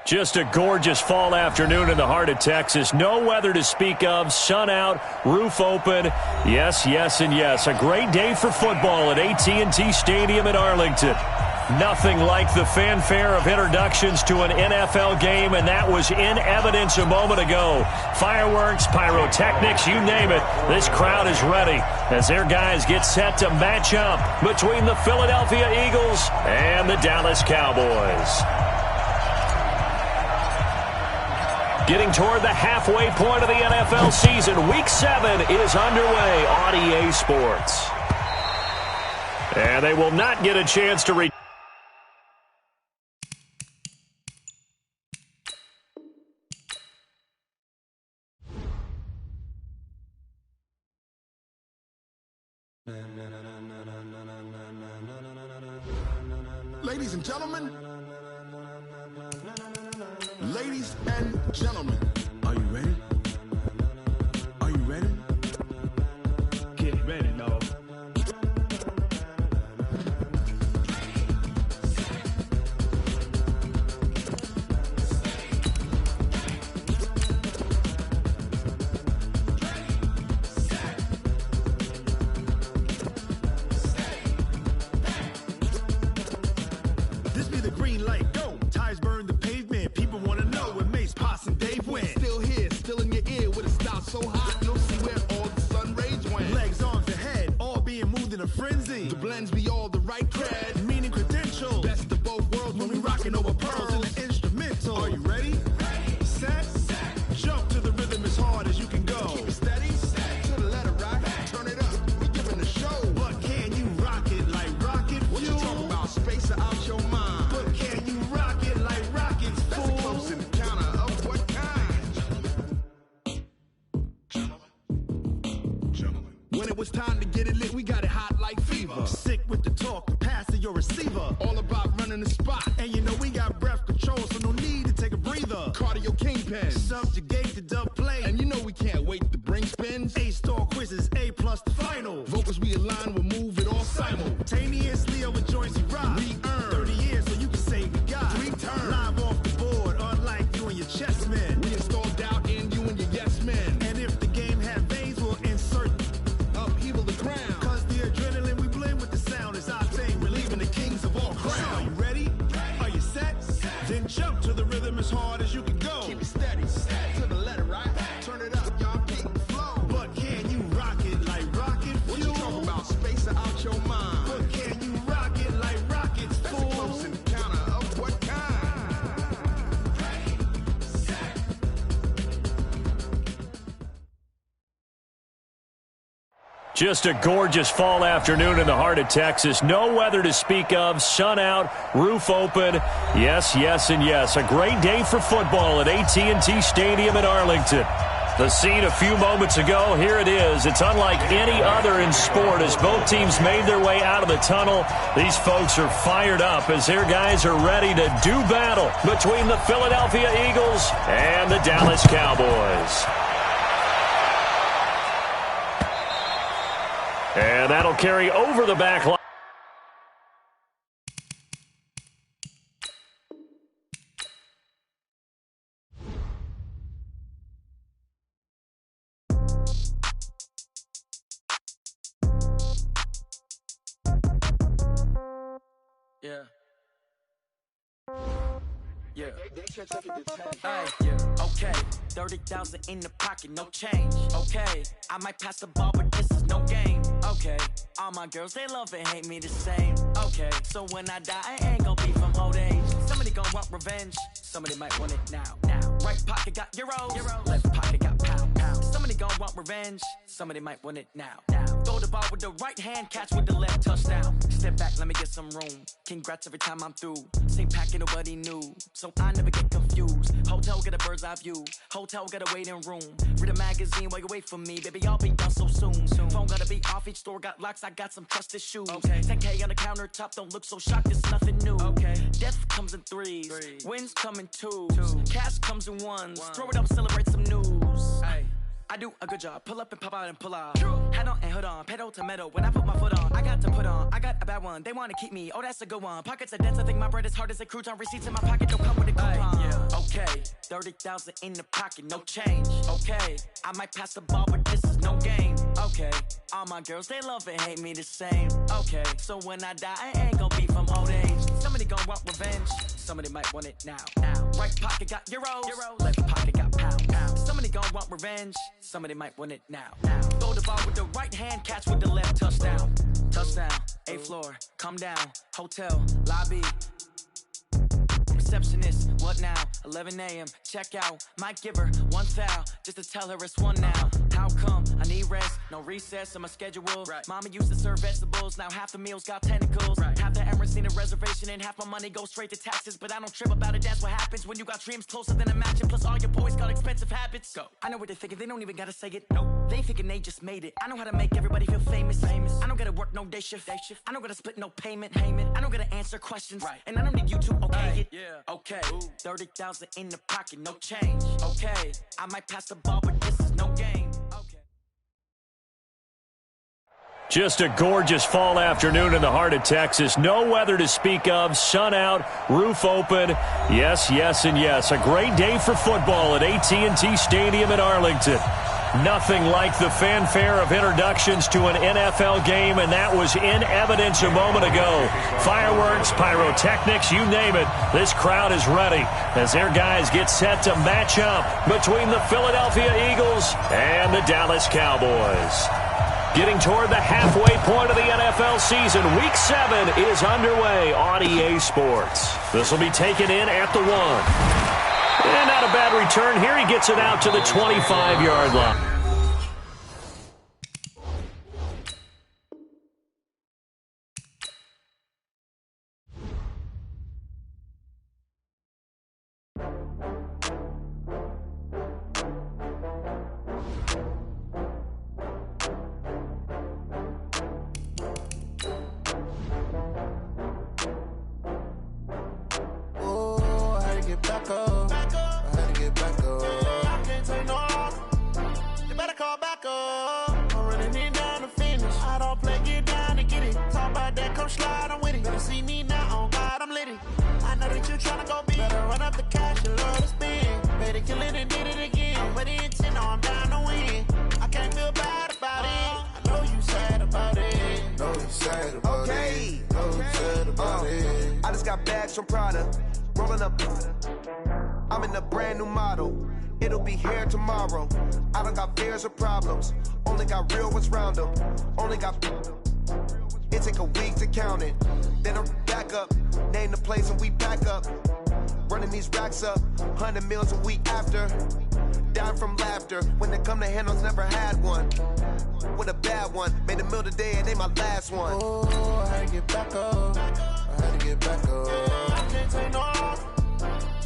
Just a gorgeous fall afternoon in the heart of Texas. No weather to speak of. Sun out, roof open. Yes, yes, and yes. A great day for football at AT&T Stadium in Arlington. Nothing like the fanfare of introductions to an NFL game, and that was in evidence a moment ago. Fireworks, pyrotechnics, you name it. This crowd is ready as their guys get set to match up between the Philadelphia Eagles and the Dallas Cowboys. Getting toward the halfway point of the NFL season, Week 7 is underway on EA Sports. And they will not get a chance to reach. Ladies and gentlemen, are you ready? Are you ready? Get ready, dog. This be the green light, go. Tires burn the pavement. People want to know where Mace, Poss, and Dave went. Still here, still in your ear with a style so hot, you'll see where all the sun rays went. Legs, arms, and head, all being moved in a frenzy. The blends be all the right cred, meaning credentials. Best of both worlds when we rockin' over pearls in the instrumental. Are you ready? Set, jump to the rhythm as hard as you can go. Keep it steady, to the letter rock, turn it up, we giving a show. But can you rock it like rocket fuel? What you talking about, space or out your mind? But can you rock it like rockets, fool? That's a close encounter of what kind? Gentlemen. When it was time to get it lit, we got it hot like fever. Sick with the talk, the pass to your receiver. All about running the spot. And you know we got breath control, so no need to take a breather. Cardio kingpin, subjugate the dub play. And you know we can't wait to bring spins. A-star quizzes, A+ the final. Vocals we align, we'll move it all simultaneously over joints we rock. We earn 30 years, so you can say we got 3 turns. Live off the board, unlike you and your chess men. We install doubt in you and your yes men. And if the game had veins, we'll insert upheaval the ground. Cause the adrenaline we blend with the sound is our thing. Relieving the kings of all crowns. So are you ready? Are you set? Then jump to the rhythm as hard as you can go. Keep it steady, to the letter, right? Turn it up, y'all keep the flow. But can you rock it like rocket fuel? What you talking about, space or out your mind? But can you rock it like rockets, fool? That's a close encounter of what kind? Just a gorgeous fall afternoon in the heart of Texas. No weather to speak of. Sun out, roof open. Yes, yes, and yes. A great day for football at AT&T Stadium in Arlington. The scene a few moments ago, here it is. It's unlike any other in sport as both teams made their way out of the tunnel. These folks are fired up as their guys are ready to do battle between the Philadelphia Eagles and the Dallas Cowboys. And that'll carry over the back line. Yeah. Yeah. Yeah. Okay. 30,000 in the pocket, no change. Okay. I might pass the ball, but this is no game. Okay. All my girls, they love and hate me the same. Okay. So when I die, I ain't gonna be from old age. Somebody gonna want revenge. Somebody might want it now. Right pocket got euros. Left pocket got pound. Somebody gonna want revenge. Somebody might want it now. Throw the ball with the right hand, catch with the left, touchdown. Step back, let me get some room. Congrats every time I'm through. Same packet, nobody knew. So I never get confused. Hotel get a bird's eye view. Hotel get a waiting room. Read a magazine while you wait for me. Baby, I'll be done so soon. Phone gotta be off, each store got locks. I got some trusted shoes. Okay. 10K on the countertop, don't look so shocked, it's nothing new. Okay. Death comes in threes. Wins come in twos. Cash comes in ones. Throw it up, celebrate some news. Ay. I do a good job. Pull up and pop out and pull out. Hat on and hood on, pedal to metal. When I put my foot on, I got to put on. I got a bad one, they wanna keep me. Oh, that's a good one. Pockets are dense, I think my bread is hard as a crouton. Receipts in my pocket don't come with a coupon. Yeah. Okay, 30,000 in the pocket, no change. Okay, I might pass the ball, but this is no game. Okay, all my girls, they love and hate me the same. Okay, so when I die, I ain't gon' be from old age. Somebody gon' want revenge, somebody might want it now. Right pocket got euros, left pocket got pounds. Somebody gon' want revenge, somebody might want it now. Throw the ball with the right hand, catch with the left, touchdown. Touchdown, 8th floor, come down, hotel, lobby. Receptionist, what now? 11 a.m. check out. Might give her one foul just to tell her it's one now. How come? I need rest, no recess in my schedule. Right. Mama used to serve vegetables, now half the meals got tentacles. Right. Half the Emirates need a reservation and half my money goes straight to taxes. But I don't trip about it, that's what happens when you got dreams closer than a matching. Plus all your boys got expensive habits. Go. I know what they're thinking, they don't even gotta say it. Nope. They thinking they just made it. I know how to make everybody feel famous. I don't gotta work no day shift. I don't gotta split no payment. I don't gotta answer questions. Right. And I don't need you to okay it. Yeah. Okay, 30,000 in the pocket, no change. Okay, I might pass the ball, but this is no game. Okay. Just a gorgeous fall afternoon in the heart of Texas. No weather to speak of. Sun out, roof open. Yes, yes, and yes. A great day for football at AT&T Stadium in Arlington. Nothing like the fanfare of introductions to an NFL game, and that was in evidence a moment ago. Fireworks, pyrotechnics, you name it. This crowd is ready as their guys get set to match up between the Philadelphia Eagles and the Dallas Cowboys. Getting toward the halfway point of the NFL season, Week 7 is underway on EA Sports. This will be taken in at the 1. And not a bad return here. He gets it out to the 25-yard line. I'm in a brand new model. It'll be here tomorrow. I don't got fears or problems. Only got real ones round them. Only got. It take a week to count it. Then I'm back up. Name the place and we pack up. Running these racks up. 100 meals a week after. Down from laughter. When they come to handles, never had one. With a bad one. Made a meal today and ain't my last one. Oh, I had to get back up. I had to get back up. I can't take no off.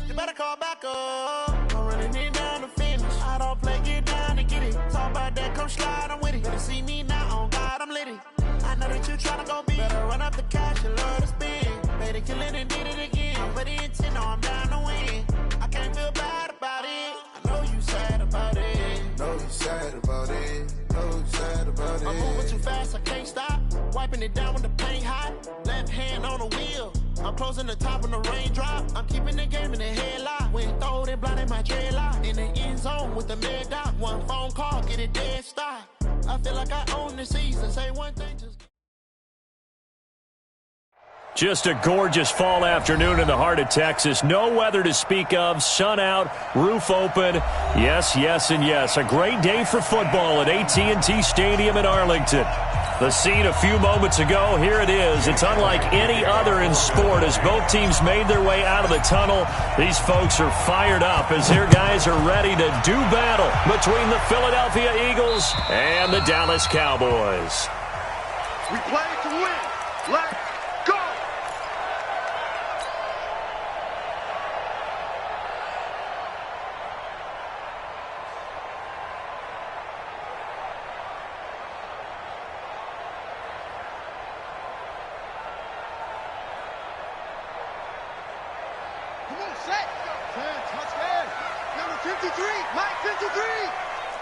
You better call back up. I'm running it down to finish. I don't play, get down to get it. Talk about that, come slide, I'm with it. Better see me now, on God, I'm litty. I know that you tryna go big. Better run up the cash, you love to spin. Better kill it and did it again. But the intent, no, I'm down to win. I can't feel bad about it. I know you sad about it. Know you sad about it. Know you sad about it. I'm moving too fast, I can't stop. Wiping it down when the paint hot. Left hand on the wheel. I'm closing the top when the raindrop. I'm keeping the game in the headlock. When throw it blind in my dreadlock. In the end zone with the mid dot. One phone call, get it dead stop. I feel like I own the season. Say one thing, Just a gorgeous fall afternoon in the heart of Texas. No weather to speak of. Sun out, roof open. Yes, yes, and yes. A great day for football at AT&T Stadium in Arlington. The scene a few moments ago, here it is. It's unlike any other in sport as both teams made their way out of the tunnel. These folks are fired up as their guys are ready to do battle between the Philadelphia Eagles and the Dallas Cowboys. We play to win. Let's go! Set. Touchdown. Number 53. Mike 53.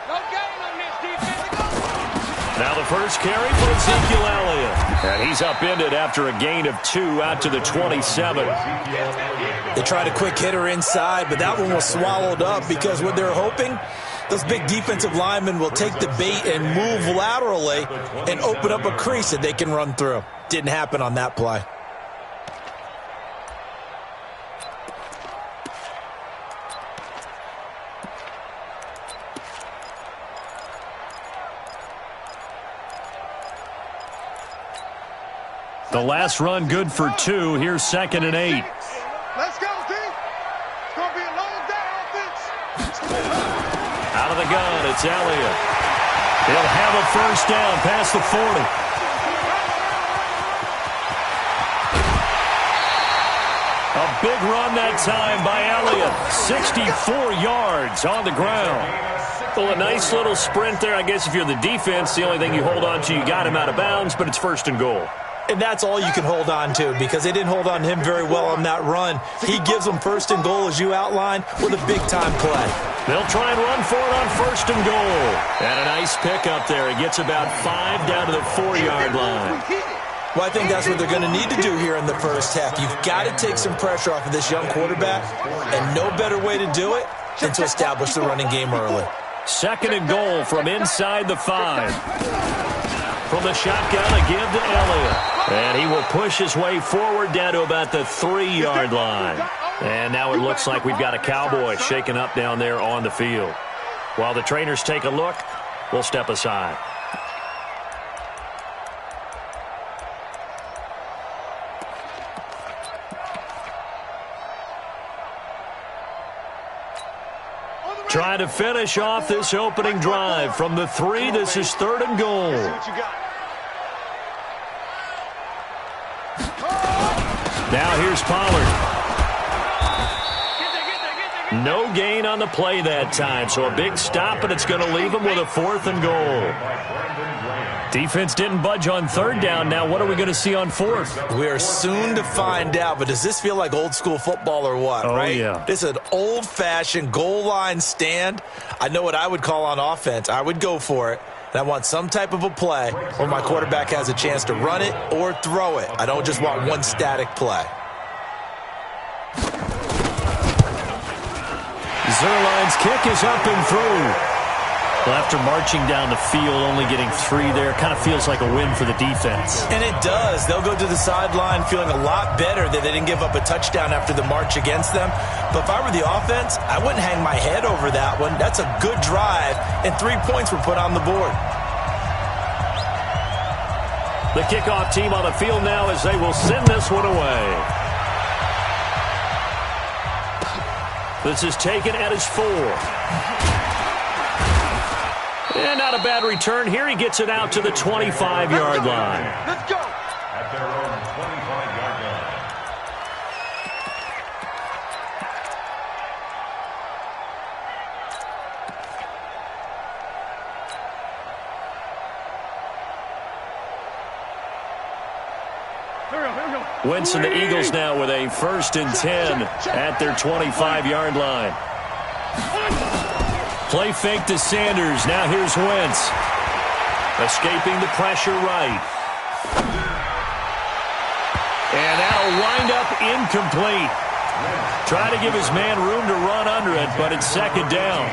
No gain on this defense. Now the first carry for Ezekiel Elliott. And he's upended after a gain of 2 out to the 27. They tried a quick hitter inside, but that one was swallowed up because what they're hoping, those big defensive linemen will take the bait and move laterally and open up a crease that they can run through. Didn't happen on that play. The last run good for 2. Here's 2nd and 8. Let's go, D. It's going to be a long day offense. Out of the gun, it's Elliott. He'll have a first down past the 40. A big run that time by Elliott. 64 yards on the ground. Well, a nice little sprint there. I guess if you're the defense, the only thing you hold on to, you got him out of bounds, but it's 1st and goal. And that's all you can hold on to because they didn't hold on to him very well on that run. He gives them 1st and goal, as you outlined, with a big-time play. They'll try and run for it on 1st and goal. And a nice pickup there. He gets about 5 down to the 4-yard line. Well, I think that's what they're going to need to do here in the first half. You've got to take some pressure off of this young quarterback, and no better way to do it than to establish the running game early. 2nd and goal from inside the 5. From the shotgun, a give to Elliott. And he will push his way forward down to about the 3-yard line. And now it looks like we've got a Cowboy shaken up down there on the field. While the trainers take a look, we'll step aside. Trying to finish off this opening drive from the 3. This is 3rd and goal. Now here's Pollard. No gain on the play that time, so a big stop, but it's going to leave him with a 4th and goal. Defense didn't budge on 3rd down. Now what are we going to see on 4th? We are soon to find out, but does this feel like old school football or what, right? Yeah. This is an old-fashioned goal line stand. I know what I would call on offense. I would go for it. And I want some type of a play where my quarterback has a chance to run it or throw it. I don't just want one static play. Zerline's kick is up and through. Well, after marching down the field, only getting 3 there, kind of feels like a win for the defense. And it does. They'll go to the sideline feeling a lot better that they didn't give up a touchdown after the march against them. But if I were the offense, I wouldn't hang my head over that one. That's a good drive, and 3 points were put on the board. The kickoff team on the field now as they will send this one away. This is taken at his 4. And not a bad return here. He gets it out to the 25-yard line. Let's go. At their own 25-yard line. Wentz and the Eagles now with a 1st and 10 at their 25-yard line. Play fake to Sanders. Now here's Wentz. Escaping the pressure right. And that'll wind up incomplete. Try to give his man room to run under it, but it's 2nd down.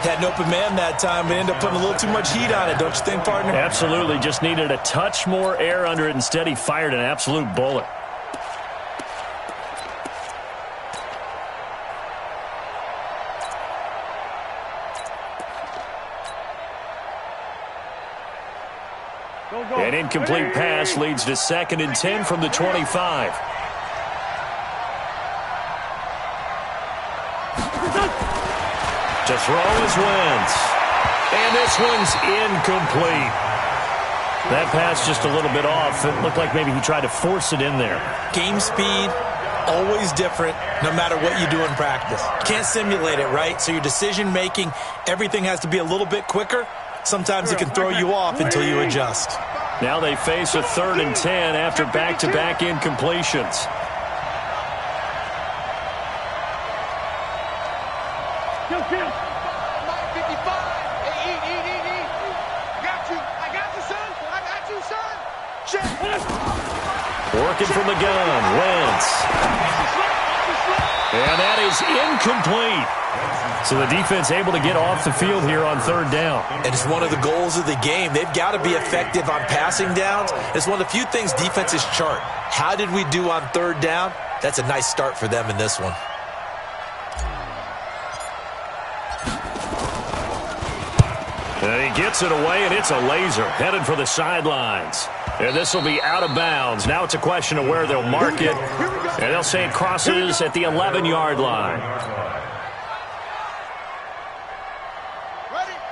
Had an open man that time, but ended up putting a little too much heat on it, don't you think, partner? Absolutely. Just needed a touch more air under it. Instead, he fired an absolute bullet. An incomplete pass leads to 2nd and 10 from the 25. To throw is Wentz. And this one's incomplete. That pass just a little bit off. It looked like maybe he tried to force it in there. Game speed, always different, no matter what you do in practice. You can't simulate it, right? So your decision-making, everything has to be a little bit quicker. Sometimes it can throw you off until you adjust. Now they face a 3rd and 10 after back-to-back incompletions. Kill. 55. Got you. Working from the gun, Wentz. And that is incomplete. So the defense able to get off the field here on third down. And it's one of the goals of the game. They've got to be effective on passing downs. It's one of the few things defenses chart. How did we do on third down? That's a nice start for them in this one. And he gets it away, and it's a laser headed for the sidelines. And this will be out of bounds. Now it's a question of where they'll mark it. And they'll say it crosses at the 11-yard line.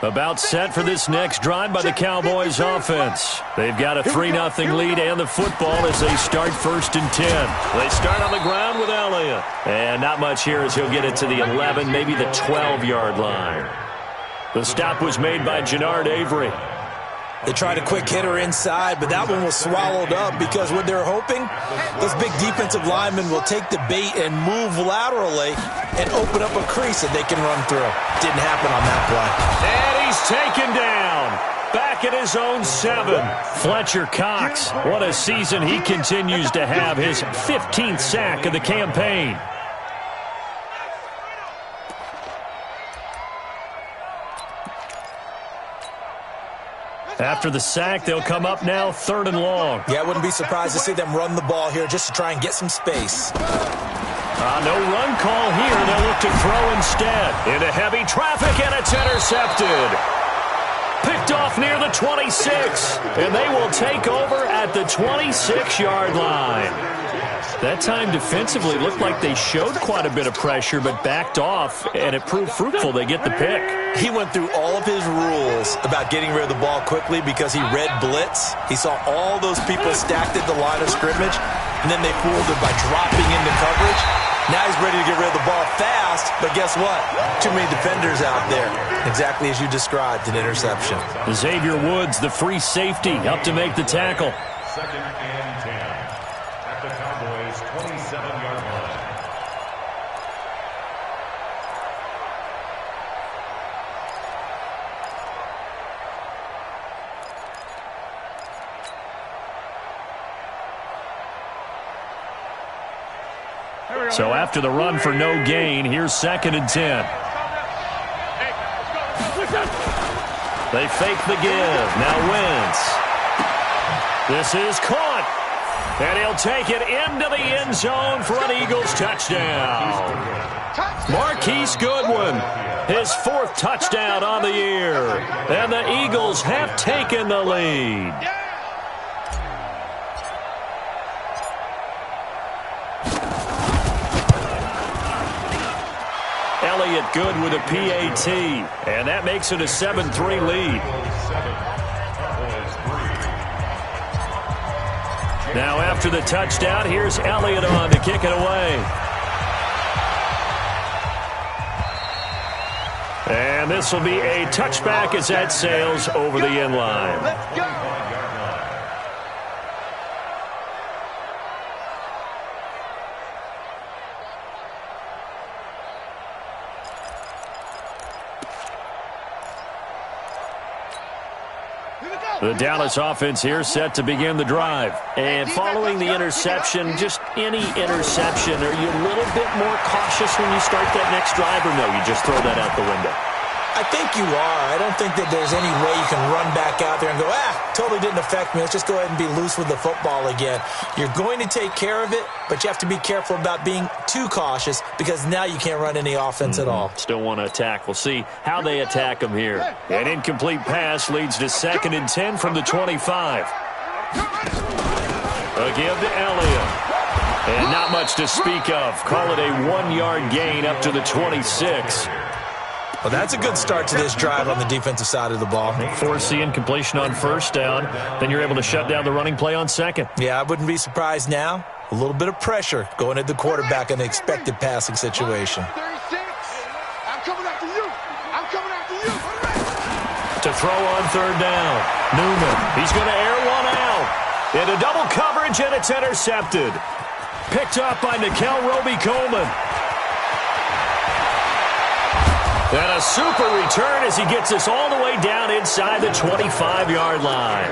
About set for this next drive by the Cowboys offense. They've got a 3-0 lead and the football as they start 1st and 10. They start on the ground with Elliott. And not much here as he'll get it to the 11, maybe the 12-yard line. The stop was made by Jannard Avery. They tried a quick hitter inside, but that one was swallowed up because what they're hoping, those big defensive linemen will take the bait and move laterally and open up a crease that they can run through. Didn't happen on that play. And he's taken down. Back at his own 7. Fletcher Cox, what a season he continues to have. His 15th sack of the campaign. After the sack, they'll come up now 3rd and long. Yeah, I wouldn't be surprised to see them run the ball here just to try and get some space. No run call here. They'll look to throw instead. Into heavy traffic, and it's intercepted. Picked off near the 26. And they will take over at the 26-yard line. That time defensively looked like they showed quite a bit of pressure but backed off, and it proved fruitful. They get the pick. He went through all of his rules about getting rid of the ball quickly because he read blitz. He saw all those people stacked at the line of scrimmage, and then they fooled him by dropping into coverage. Now he's ready to get rid of the ball fast, but guess what? Too many defenders out there. Exactly as you described, an interception. Xavier Woods, the free safety, up to make the tackle. 2nd and 10 at the Cowboys' 27-yard line. So after the run for no gain, here's 2nd and 10. They fake the give. Now Wentz. This is caught. And he'll take it into the end zone for an Eagles touchdown. Marquise Goodwin, his 4th touchdown on the year. And the Eagles have taken the lead. Elliott good with a PAT, and that makes it a 7-3 lead. Now after the touchdown, here's Elliott on to kick it away. And this will be a touchback as that sails over the end line. Let's go. The Dallas offense here set to begin the drive. And following the interception, just any interception, are you a little bit more cautious when you start that next drive, or no, you just throw that out the window? I think you are. I don't think that there's any way you can run back out there and go, totally didn't affect me. Let's just go ahead and be loose with the football again. You're going to take care of it, but you have to be careful about being too cautious because now you can't run any offense at all. Still want to attack. We'll see how they attack them here. An incomplete pass leads to 2nd and 10 from the 25. A give to Elliott. And not much to speak of. Call it a 1-yard gain up to the 26. Well, that's a good start to this drive on the defensive side of the ball. Force the incompletion on 1st down. Then you're able to shut down the running play on 2nd. Yeah, I wouldn't be surprised now. A little bit of pressure going at the quarterback in an expected passing situation. 36. I'm coming after you. I'm coming after you. To throw on 3rd down. Newman. He's going to air one out. Into double coverage, and it's intercepted. Picked up by Nickel Roby-Coleman. And a super return as he gets us all the way down inside the 25-yard line.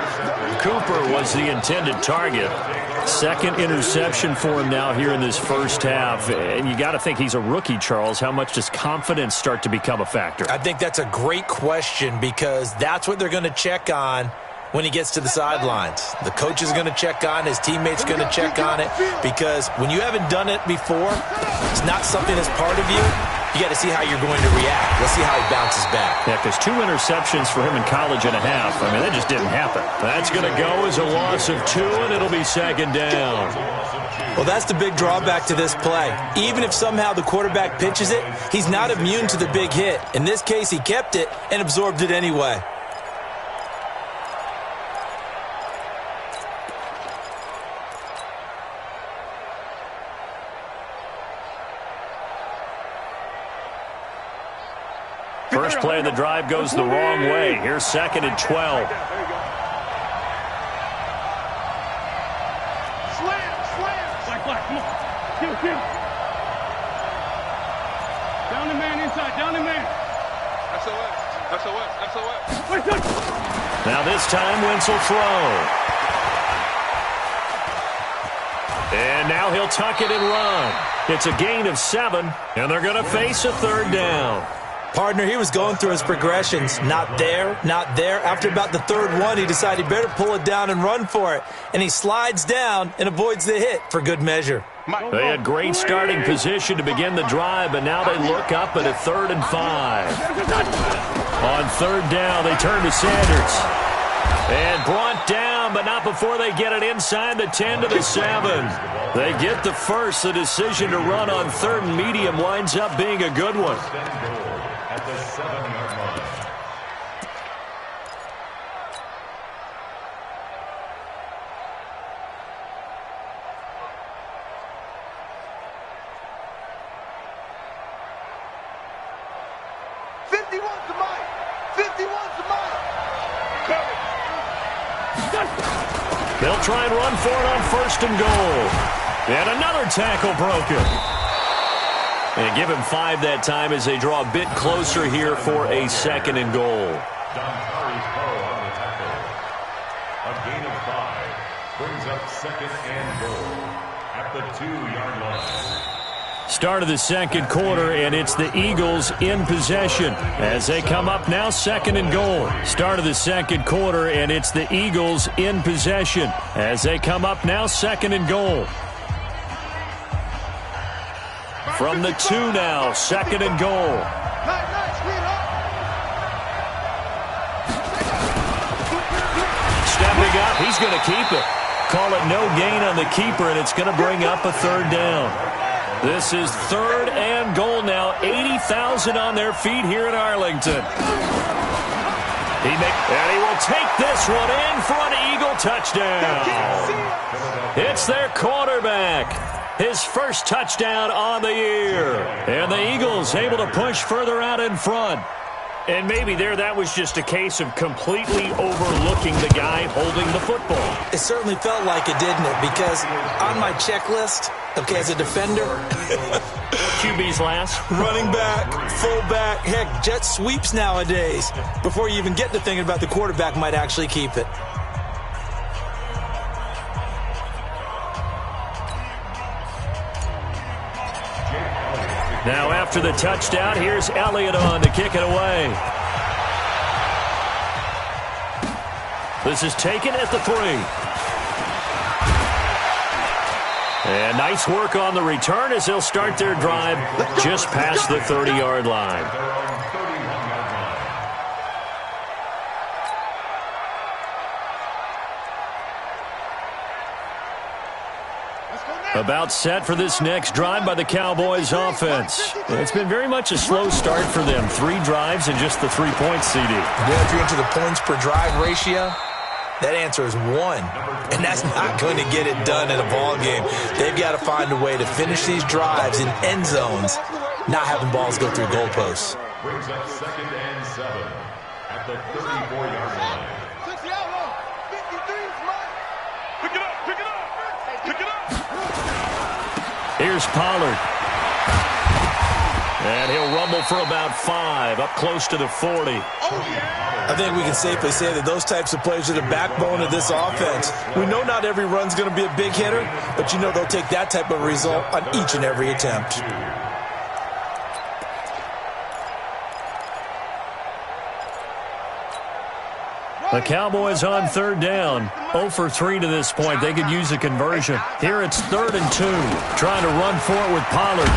Cooper was the intended target. Second interception for him now here in this first half. And you got to think he's a rookie, Charles. How much does confidence start to become a factor? I think that's a great question because that's what they're going to check on when he gets to the sidelines. The coach is going to check on, his teammates going to check on it, because when you haven't done it before, it's not something that's part of you. You got to see how you're going to react. Let's see how he bounces back. Yeah, because 2 interceptions for him in college and a half. I mean, that just didn't happen. That's going to go as a loss of 2, and it'll be second down. Well, that's the big drawback to this play. Even if somehow the quarterback pitches it, he's not immune to the big hit. In this case, he kept it and absorbed it anyway. First play of the drive goes the wrong way. Here's second and 12. Slam. Black, come on. Kill. Down the man inside, down the man. SOS. Now this time Wentz will throw. And now he'll tuck it and run. It's a gain of 7, and they're going to face a third down. Partner, he was going through his progressions. Not there, not there. After about the third one, he decided he better pull it down and run for it. And he slides down and avoids the hit for good measure. They had great starting position to begin the drive, but now they look up at a 3rd and 5. On third down, they turn to Sanders. And brought down, but not before they get it inside the 10 to the 7. They get the first. The decision to run on 3rd and medium winds up being a good one. At the 7-yard line. They'll try and run for it on 1st and goal. And another tackle broken. And give him 5 that time as they draw a bit closer here for a 2nd and goal. On the tackle. A gain of 5 brings up 2nd and goal at the 2-yard line. Start of the second quarter, and it's the Eagles in possession as they come up now 2nd and goal. Start of the second quarter, and it's the Eagles in possession as they come up now 2nd and goal. From the 2 now, 2nd and goal. Stepping up, he's going to keep it. Call it no gain on the keeper, and it's going to bring up a 3rd down. This is 3rd and goal now. 80,000 on their feet here in Arlington. And he will take this one in for an Eagle touchdown. It's their quarterback. His first touchdown on the year. And the Eagles able to push further out in front. And maybe that was just a case of completely overlooking the guy holding the football. It certainly felt like it, didn't it? Because on my checklist, okay, as a defender, QB's last. Running back, fullback, heck, jet sweeps nowadays. Before you even get to thinking about the quarterback might actually keep it. Now after the touchdown, here's Elliott on to kick it away. This is taken at the 3. And nice work on the return as they'll start their drive just past the 30-yard line. About set for this next drive by the Cowboys offense. It's been very much a slow start for them. 3 drives and just the 3 points, CD. Yeah, if you're into the points per drive ratio, that answer is 1. And that's not going to get it done in a ball game. They've got to find a way to finish these drives in end zones, not having balls go through goalposts. Brings up 2nd and 7 at the 34-yard line. Here's Pollard. And he'll rumble for about 5, up close to the 40. I think we can safely say that those types of plays are the backbone of this offense. We know not every run's going to be a big hitter, but you know they'll take that type of result on each and every attempt. The Cowboys on 3rd down. 0 for 3 to this point. They could use a conversion. Here it's 3rd and 2. Trying to run for it with Pollard.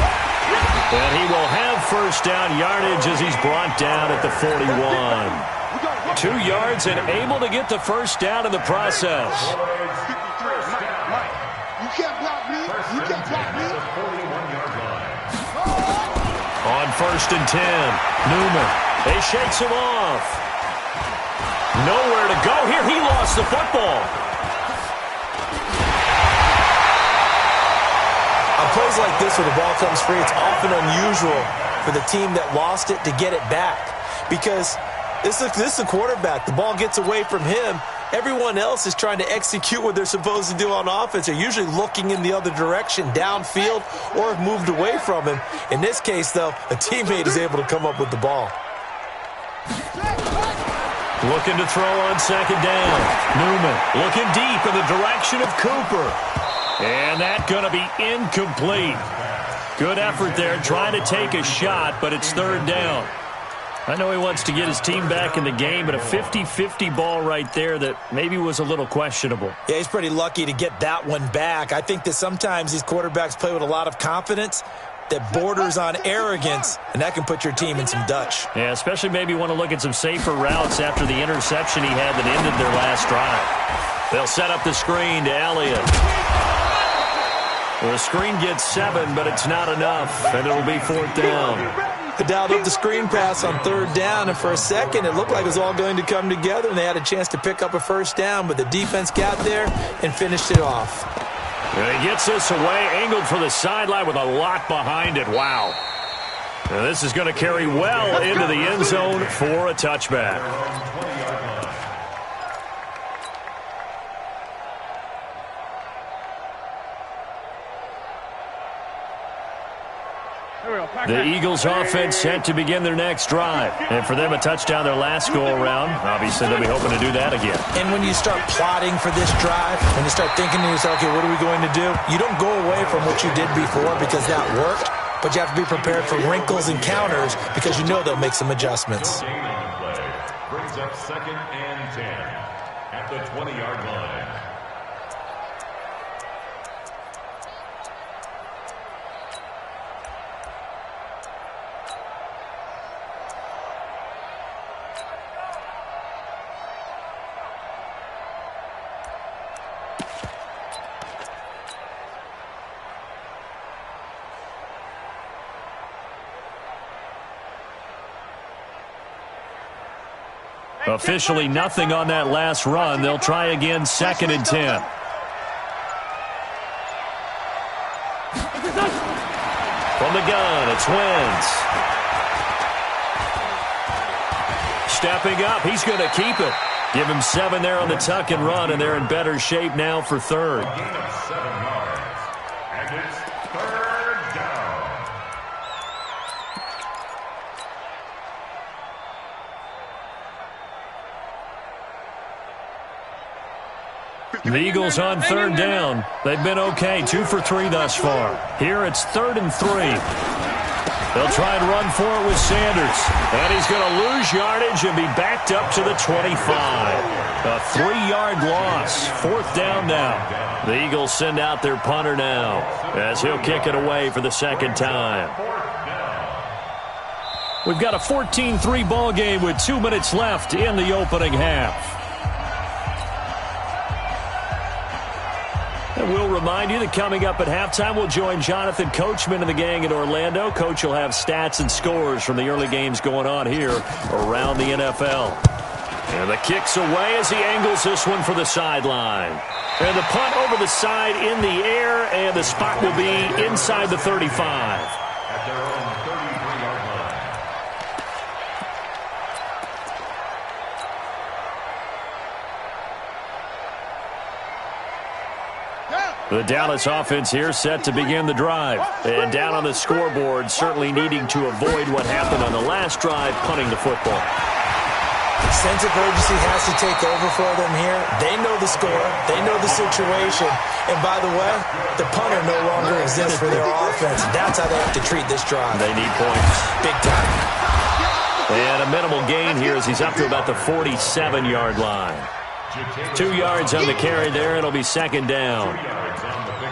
And he will have first down yardage as he's brought down at the 41. 2 yards and able to get the first down in the process. You can't block me. You can't block me. On 1st and 10. Newman. He shakes him off. Nowhere to go here. He lost the football. On plays like this where the ball comes free, it's often unusual for the team that lost it to get it back. Because this is a quarterback. The ball gets away from him. Everyone else is trying to execute what they're supposed to do on offense. They're usually looking in the other direction, downfield, or have moved away from him. In this case, though, a teammate is able to come up with the ball. Looking to throw on 2nd down. Newman looking deep in the direction of Cooper. And that's going to be incomplete. Good effort there, trying to take a shot, but it's 3rd down. I know he wants to get his team back in the game, but a 50-50 ball right there that maybe was a little questionable. Yeah, he's pretty lucky to get that one back. I think that sometimes these quarterbacks play with a lot of confidence that borders on arrogance, and that can put your team in some Dutch. Yeah, especially maybe want to look at some safer routes after the interception he had that ended their last drive. They'll set up the screen to Elliott. Well, the screen gets 7, but it's not enough, and it'll be 4th down. They dialed up the screen pass on 3rd down, and for a second it looked like it was all going to come together, and they had a chance to pick up a first down, but the defense got there and finished it off. And he gets this away, angled for the sideline with a lot behind it. Wow. Now this is going to carry well into the end zone for a touchback. The Eagles offense set to begin their next drive. And for them, a touchdown their last go-around. Obviously, they'll be hoping to do that again. And when you start plotting for this drive, when you start thinking to yourself, okay, what are we going to do? You don't go away from what you did before because that worked, but you have to be prepared for wrinkles and counters because you know they'll make some adjustments. Brings up 2nd and 10 at the 20-yard line. Officially nothing on that last run. They'll try again 2nd and 10. From the gun, it's Wentz. Stepping up, he's going to keep it. Give him 7 there on the tuck and run, and they're in better shape now for 3rd. A gain of 7 yards, and it's 3rd down. The Eagles on 3rd down. They've been okay, 2 for 3 thus far. Here it's 3rd and 3. They'll try and run for it with Sanders. And he's going to lose yardage and be backed up to the 25. A 3-yard loss. 4th down now. The Eagles send out their punter now as he'll kick it away for the 2nd time. We've got a 14-3 ball game with 2 minutes left in the opening half. And we'll remind you that coming up at halftime, we'll join Jonathan Coachman and the gang in Orlando. Coach will have stats and scores from the early games going on here around the NFL. And the kick's away as he angles this one for the sideline. And the punt over the side in the air, and the spot will be inside the 35. At their own 33-yard line. Yeah. The Dallas offense here set to begin the drive. And down on the scoreboard, certainly needing to avoid what happened on the last drive, punting the football. Sense of urgency has to take over for them here. They know the score. They know the situation. And by the way, the punter no longer exists for their offense. That's how they have to treat this drive. They need points. Big time. And a minimal gain here as he's up to about the 47-yard line. 2 yards on the carry there. It'll be second down.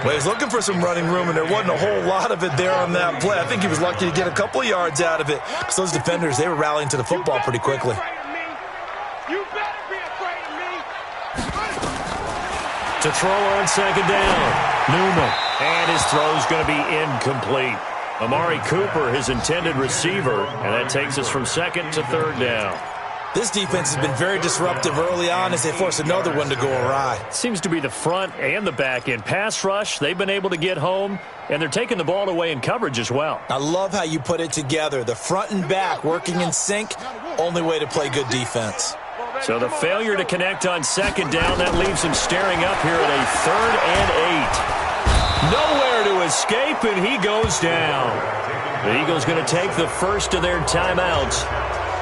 Well, he's looking for some running room, and there wasn't a whole lot of it there on that play. I think he was lucky to get a couple of yards out of it because those defenders, they were rallying to the football pretty quickly. You better be afraid of me. To throw on second down, Newman. And his throw's going to be incomplete. Amari Cooper, his intended receiver, and that takes us from second to third down. This defense has been very disruptive early on as they force another one to go awry. Seems to be the front and the back end. Pass rush, they've been able to get home, and they're taking the ball away in coverage as well. I love how you put it together. The front and back working in sync, only way to play good defense. So the failure to connect on second down, that leaves him staring up here at a 3rd and 8. Nowhere to escape, and he goes down. The Eagles going to take the first of their timeouts,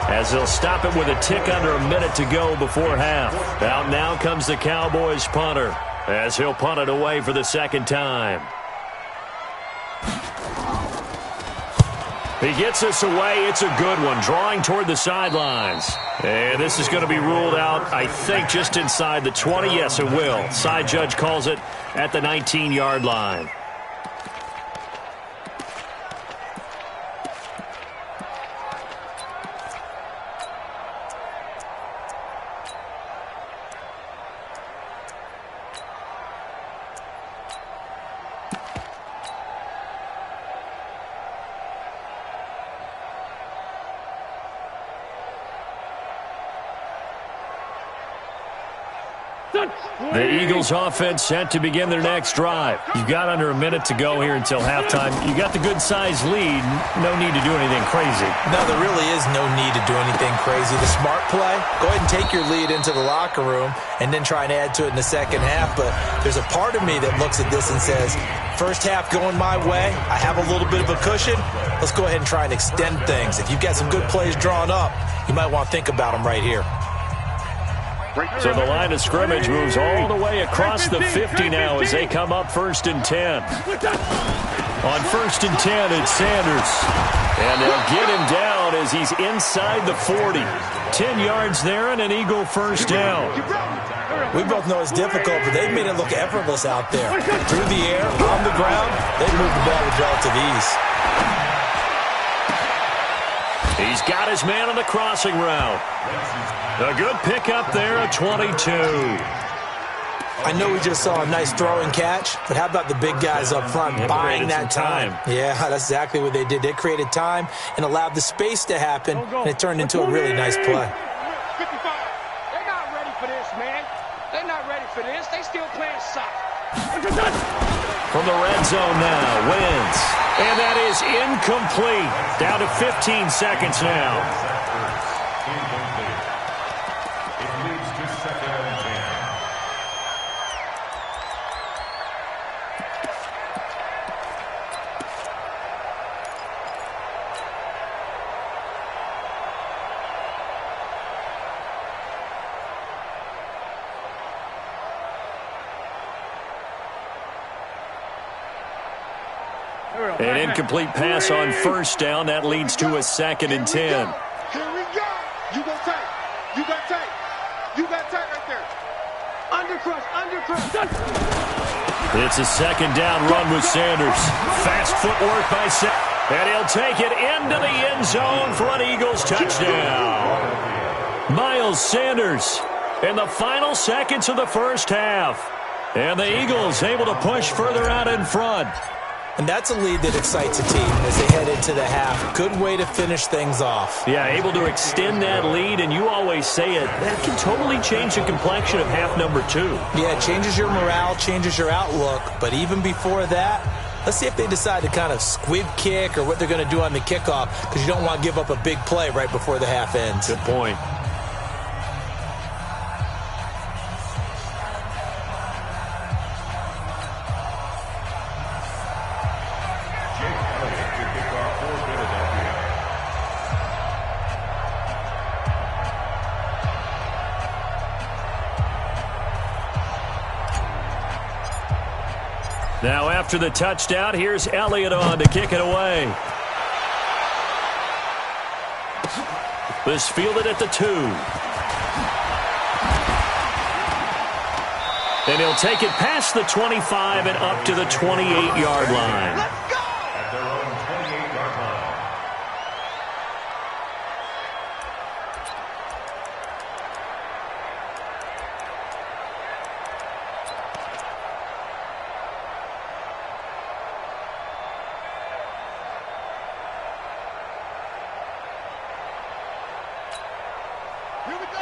as they'll stop it with a tick under a minute to go before half. Out now comes the Cowboys punter, as he'll punt it away for the second time. He gets us away. It's a good one, drawing toward the sidelines. And this is going to be ruled out, I think, just inside the 20. Yes, it will. Side judge calls it at the 19-yard line. The Eagles offense set to begin their next drive. You've got under a minute to go here until halftime. You got the good-sized lead. No need to do anything crazy. No, there really is no need to do anything crazy. The smart play, go ahead and take your lead into the locker room and then try and add to it in the second half. But there's a part of me that looks at this and says, first half going my way, I have a little bit of a cushion. Let's go ahead and try and extend things. If you've got some good plays drawn up, you might want to think about them right here. So the line of scrimmage moves all the way across the 50 now as they come up 1st and 10. On 1st and 10, it's Sanders. And they'll get him down as he's inside the 40. 10 yards there and an Eagle first down. We both know it's difficult, but they've made it look effortless out there. Through the air, on the ground, they've moved the ball with relative ease. He's got his man on the crossing route. A good pickup there at 22. I know we just saw a nice throw and catch, but how about the big guys up front buying that time? Yeah, that's exactly what they did. They created time and allowed the space to happen, and it turned into a really nice play. 55. They're not ready for this, man. They're not ready for this. They still playing soccer. From the red zone now, wins. And that is incomplete. Down to 15 seconds now. An incomplete pass on first down. That leads to a 2nd and 10. Here we go. You go tight. You got tight. You got tight right there. Undercrush. It's a 2nd down run with Sanders. Fast footwork by Sanders. And he'll take it into the end zone for an Eagles touchdown. Miles Sanders in the final seconds of the first half. And the Eagles able to push further out in front. And that's a lead that excites a team as they head into the half. Good way to finish things off. Yeah, able to extend that lead, and you always say it, that can totally change the complexion of half number 2. Yeah, it changes your morale, changes your outlook. But even before that, let's see if they decide to kind of squib kick or what they're going to do on the kickoff, because you don't want to give up a big play right before the half ends. Good point. Now after the touchdown, here's Elliott on to kick it away. This fielded at the 2. And he'll take it past the 25 and up to the 28-yard line. At their own 28-yard line.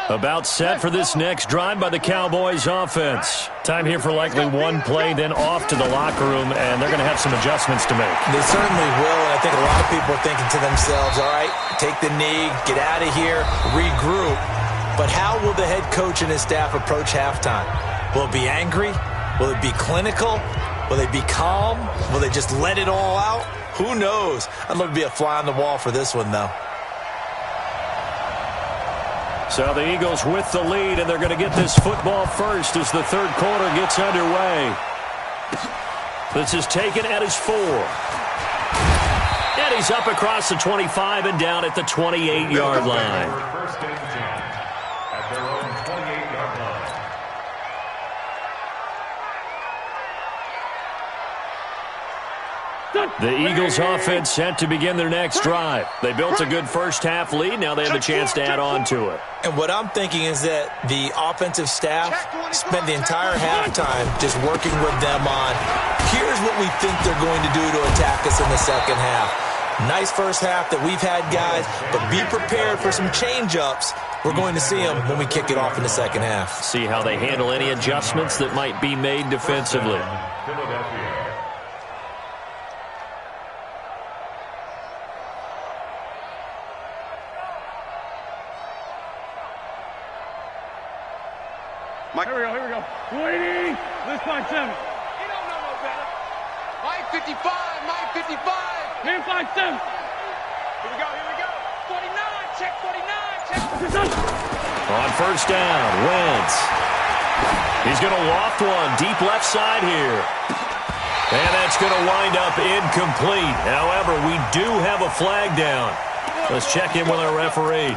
About set for this next drive by the Cowboys offense. Time here for likely one play, then off to the locker room, and they're going to have some adjustments to make. They certainly will, and I think a lot of people are thinking to themselves, all right, take the knee, get out of here, regroup. But how will the head coach and his staff approach halftime? Will it be angry? Will it be clinical? Will they be calm? Will they just let it all out? Who knows? I'd love to be a fly on the wall for this one, though. So the Eagles with the lead, and they're going to get this football first as the third quarter gets underway. This is taken at his 4. And he's up across the 25 and down at the 28-yard line. First and 10 at their own 28-yard line. The Eagles offense set to begin their next drive. They built a good first-half lead. Now they have a chance to add on to it. And what I'm thinking is that the offensive staff spent the entire halftime just working with them on, here's what we think they're going to do to attack us in the second half. Nice first half that we've had, guys, but be prepared for some change-ups. We're going to see them when we kick it off in the second half. See how they handle any adjustments that might be made defensively. Philadelphia. Here we go. Waiting. Let's find 7. He don't know no better. Mike 55. Man 5-7. Here we go. 49. Check 49. On first down, Wentz. He's going to loft one deep left side here. And that's going to wind up incomplete. However, we do have a flag down. Let's check in with our referee.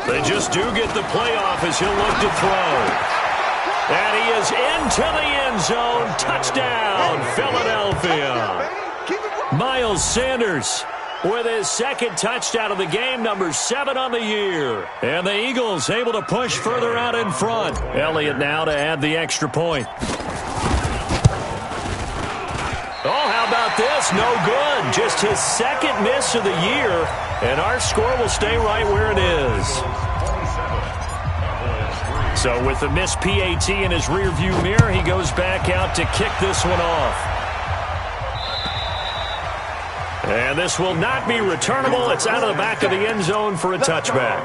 They just do get the playoff as he'll look to throw. And he is into the end zone. Touchdown, Philadelphia. Miles Sanders with his second touchdown of the game, number 7 on the year. And the Eagles able to push further out in front. Elliott now to add the extra point. Oh, how about this? No good. Just his second miss of the year. And our score will stay right where it is. So with the missed PAT in his rearview mirror, he goes back out to kick this one off. And this will not be returnable. It's out of the back of the end zone for a touchback.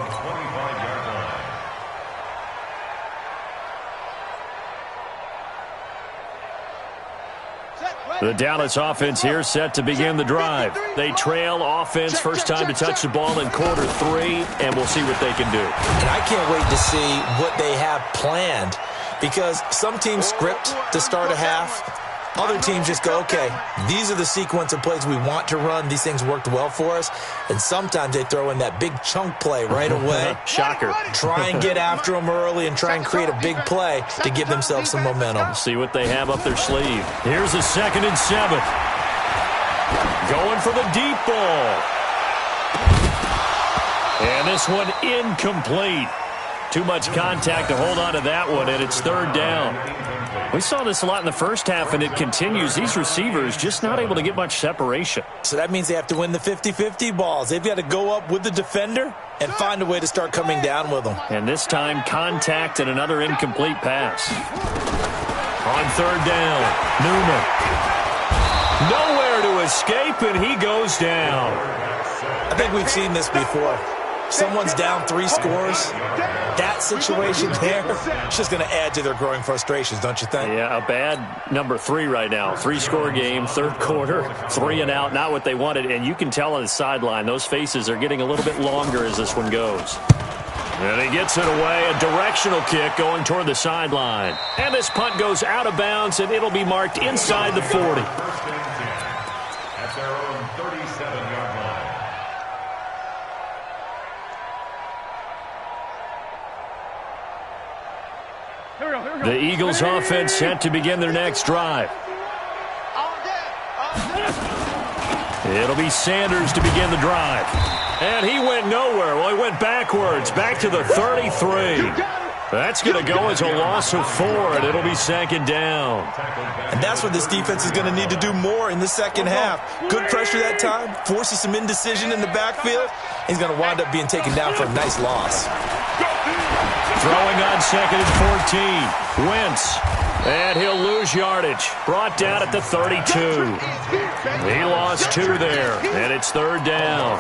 The Dallas offense here set to begin the drive. They trail offense first time to touch the ball in quarter 3, and we'll see what they can do. And I can't wait to see what they have planned, because some teams script to start a half. Other teams just go, okay, these are the sequence of plays we want to run. These things worked well for us. And sometimes they throw in that big chunk play right away. Shocker. Try and get after them early and try and create a big play to give themselves some momentum. See what they have up their sleeve. Here's a 2nd and 7. Going for the deep ball. And this one incomplete. Too much contact to hold on to that one, and it's third down. We saw this a lot in the first half, and it continues. These receivers just not able to get much separation. So that means they have to win the 50-50 balls. They've got to go up with the defender and find a way to start coming down with them. And this time, contact and another incomplete pass. On third down, Newman. Nowhere to escape, and he goes down. I think we've seen this before. Someone's down 3 scores. That situation there, it's just going to add to their growing frustrations, don't you think? Yeah, a bad number 3 right now. 3-score game, third quarter, 3 and out, not what they wanted. And you can tell on the sideline, those faces are getting a little bit longer as this one goes. And he gets it away, a directional kick going toward the sideline. And this punt goes out of bounds, and it'll be marked inside the 40. At their own 37-yard line. The Eagles offense set to begin their next drive. It'll be Sanders to begin the drive. And he went nowhere. Well, he went backwards, back to the 33. That's going to go as a loss of 4, and it'll be second down. And that's what this defense is going to need to do more in the second half. Good pressure that time, forces some indecision in the backfield. He's going to wind up being taken down for a nice loss. Throwing on second and 14. Wentz. And he'll lose yardage. Brought down at the 32. He lost 2 there, and it's third down.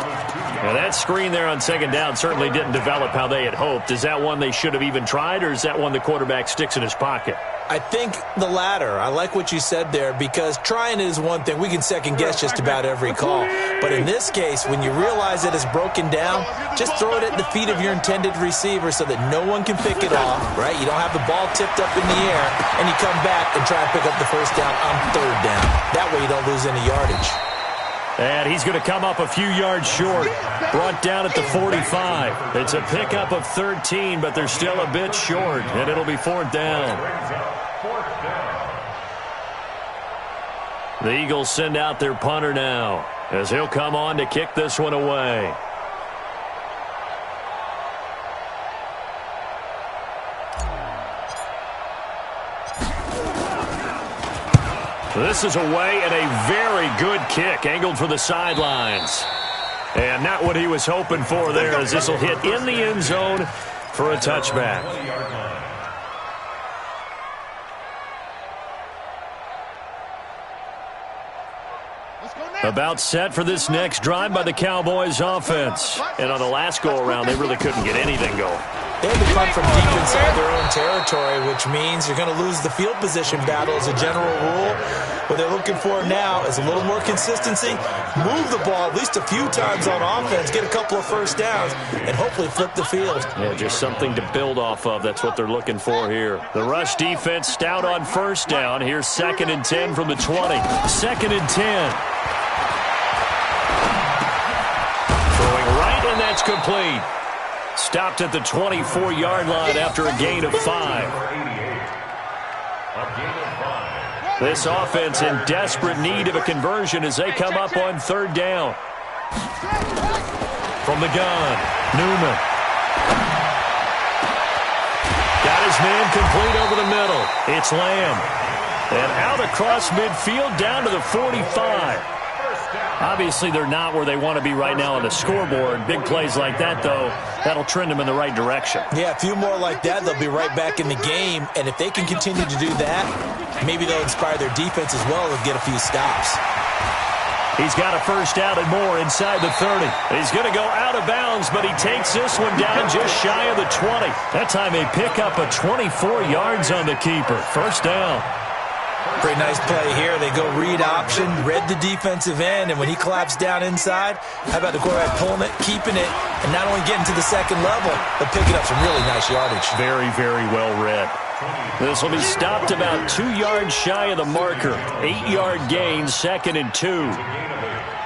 Now that screen there on second down certainly didn't develop how they had hoped. Is that one they should have even tried, or is that one the quarterback sticks in his pocket? I think the latter. I like what you said there, because trying it is one thing. We can second-guess just about every call. But in this case, when you realize that it's broken down, just throw it at the feet of your intended receiver so that no one can pick it off, right? You don't have the ball tipped up in the air, and you come back and try and pick up the first down on third down. That way you don't lose any yardage. And he's going to come up a few yards short. Brought down at the 45. It's a pickup of 13, but they're still a bit short, and it'll be fourth down. The Eagles send out their punter now, as he'll come on to kick this one away. This is away, and a very good kick angled for the sidelines. And not what he was hoping for there, as this will hit in the end zone for a touchback. About set for this next drive by the Cowboys offense. And on the last go-around, they really couldn't get anything going. They had to punt from deep inside their own territory, which means you're going to lose the field position battle as a general rule. What they're looking for now is a little more consistency, move the ball at least a few times on offense, get a couple of first downs, and hopefully flip the field. Yeah, just something to build off of. That's what they're looking for here. The rush defense stout on first down. Here's 2nd and 10 from the 20. 2nd and 10. Throwing right, and that's complete. Stopped at the 24-yard line after a gain of 5. This offense in desperate need of a conversion as they come up on third down. From the gun, Newman. Got his man complete over the middle. It's Lamb. And out across midfield down to the 45. Obviously, they're not where they want to be right now on the scoreboard. Big plays like that, though, that'll trend them in the right direction. Yeah, a few more like that, they'll be right back in the game. And if they can continue to do that, maybe they'll inspire their defense as well and get a few stops. He's got a first down and more inside the 30. He's going to go out of bounds, but he takes this one down just shy of the 20. That time they pick up a 24 yards on the keeper. First down. Pretty nice play here. They go read option, read the defensive end, and when he collapsed down inside, how about the quarterback pulling it, keeping it, and not only getting to the second level, but picking up some really nice yardage. Very, very well read. This will be stopped about 2 yards shy of the marker. 8-yard gain, 2nd and 2.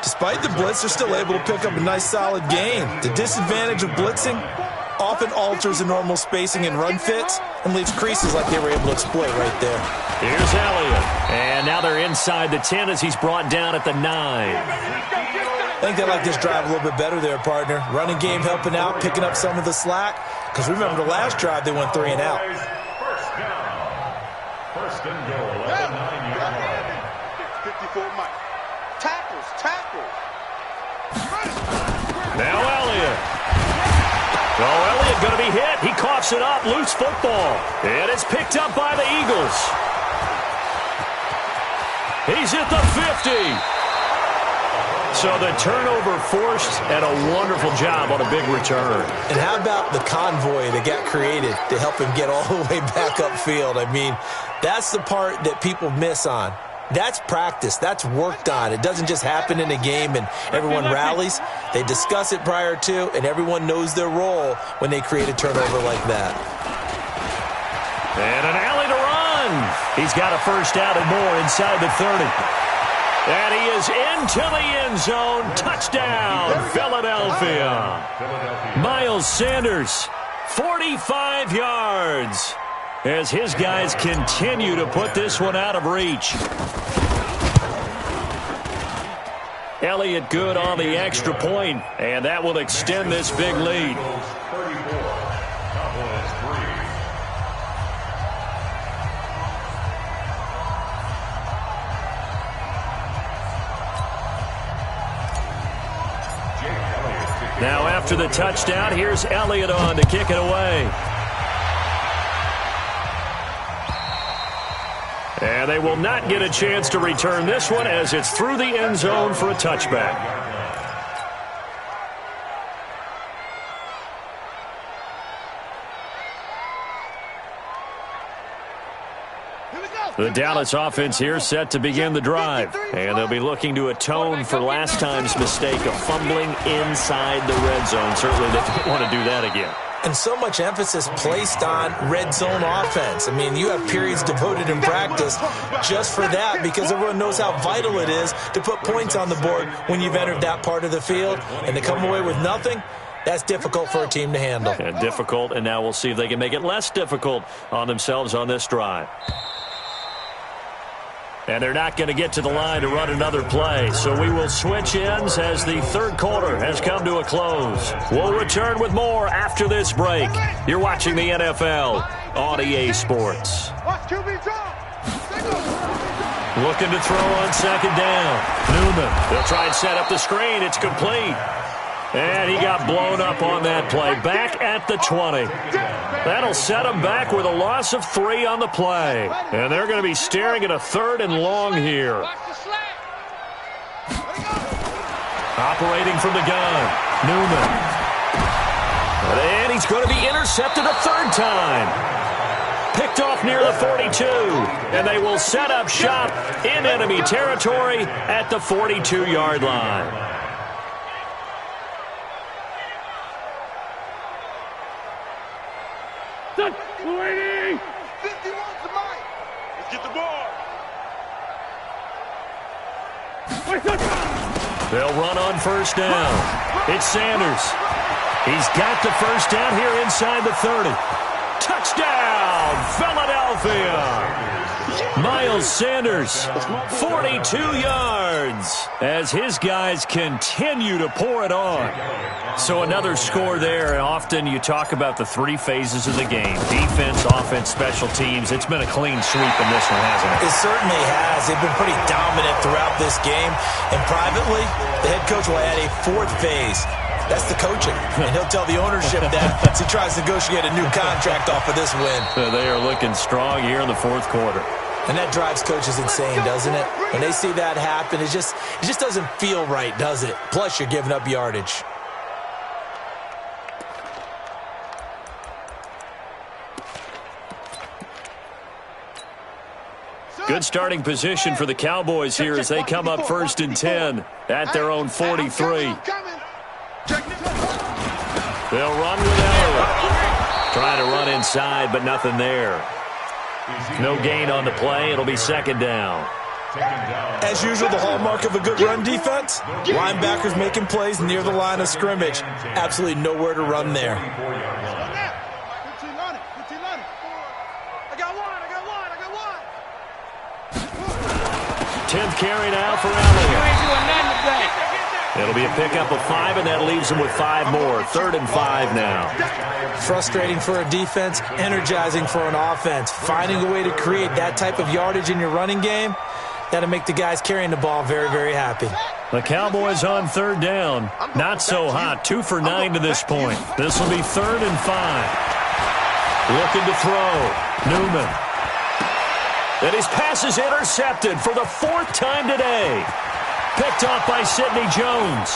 Despite the blitz, they're still able to pick up a nice solid gain. The disadvantage of blitzing often alters the normal spacing and run fits and leaves creases like they were able to exploit right there. Here's Elliott. And now they're inside the 10 as he's brought down at the 9. I think they like this drive a little bit better there, partner. Running game helping out, picking up some of the slack. Because remember the last drive, they went 3 and out. First down. First and goal at the 9-yard line. 54 Mike. Tackles. Now Elliott. Oh, Elliott going to be hit. He coughs it up. Loose football. And it's picked up by the Eagles. He's at the 50. So the turnover forced, and a wonderful job on a big return. And how about the convoy that got created to help him get all the way back upfield? I mean, that's the part that people miss on. That's practice. That's worked on. It doesn't just happen in a game and everyone rallies. They discuss it prior to, and everyone knows their role when they create a turnover like that. And an alley to run. He's got a first down and more inside the 30. And he is into the end zone. Touchdown, Philadelphia. Miles Sanders, 45 yards. As his guys continue to put this one out of reach. Elliott good on the extra point, and that will extend this big lead. Now after the touchdown, here's Elliott on to kick it away. And they will not get a chance to return this one as it's through the end zone for a touchback. The Dallas offense here set to begin the drive. And they'll be looking to atone for last time's mistake of fumbling inside the red zone. Certainly they don't want to do that again. And so much emphasis placed on red zone offense. I mean, you have periods devoted in practice just for that because everyone knows how vital it is to put points on the board when you've entered that part of the field. And to come away with nothing, that's difficult for a team to handle. And difficult, and now we'll see if they can make it less difficult on themselves on this drive. And they're not going to get to the line to run another play. So we will switch ends as the third quarter has come to a close. We'll return with more after this break. You're watching the NFL on EA Sports. Looking to throw on second down. Newman. They'll try and set up the screen. It's complete. And he got blown up on that play. Back at the 20. That'll set him back with a loss of 3 on the play. And they're going to be staring at a 3rd and long here. Operating from the gun. Newman. And he's going to be intercepted a 3rd time. Picked off near the 42. And they will set up shop in enemy territory at the 42-yard line. Waiting! 51 to Mike. Let's get the ball. They'll run on first down. It's Sanders. He's got the first down here inside the 30. Touchdown, Philadelphia! Miles Sanders, 42 yards, as his guys continue to pour it on. So another score there. Often you talk about the 3 phases of the game. Defense, offense, special teams. It's been a clean sweep in this one, hasn't it? It certainly has. They've been pretty dominant throughout this game. And privately, the head coach will add a 4th phase. That's the coaching. And he'll tell the ownership that as he tries to negotiate a new contract off of this win. They are looking strong here in the 4th quarter. And that drives coaches insane, doesn't it? When they see that happen, it just doesn't feel right, does it? Plus, you're giving up yardage. Good starting position for the Cowboys here as they come up 1st and 10 at their own 43. They'll run with Elliott. Trying to run inside, but nothing there. No gain on the play. It'll be 2nd down. As usual, the hallmark of a good run defense, linebackers making plays near the line of scrimmage. Absolutely nowhere to run there. 10th carry now for Elliott. It'll be a pickup of 5, and that leaves them with 5 more. 3rd and 5 now. Frustrating for a defense, energizing for an offense. Finding a way to create that type of yardage in your running game, that'll make the guys carrying the ball very, very happy. The Cowboys on 3rd down. Not so hot. 2 for 9 to this point. This will be 3rd and 5. Looking to throw. Newman. And his pass is intercepted for the 4th time today. Picked off by Sidney Jones.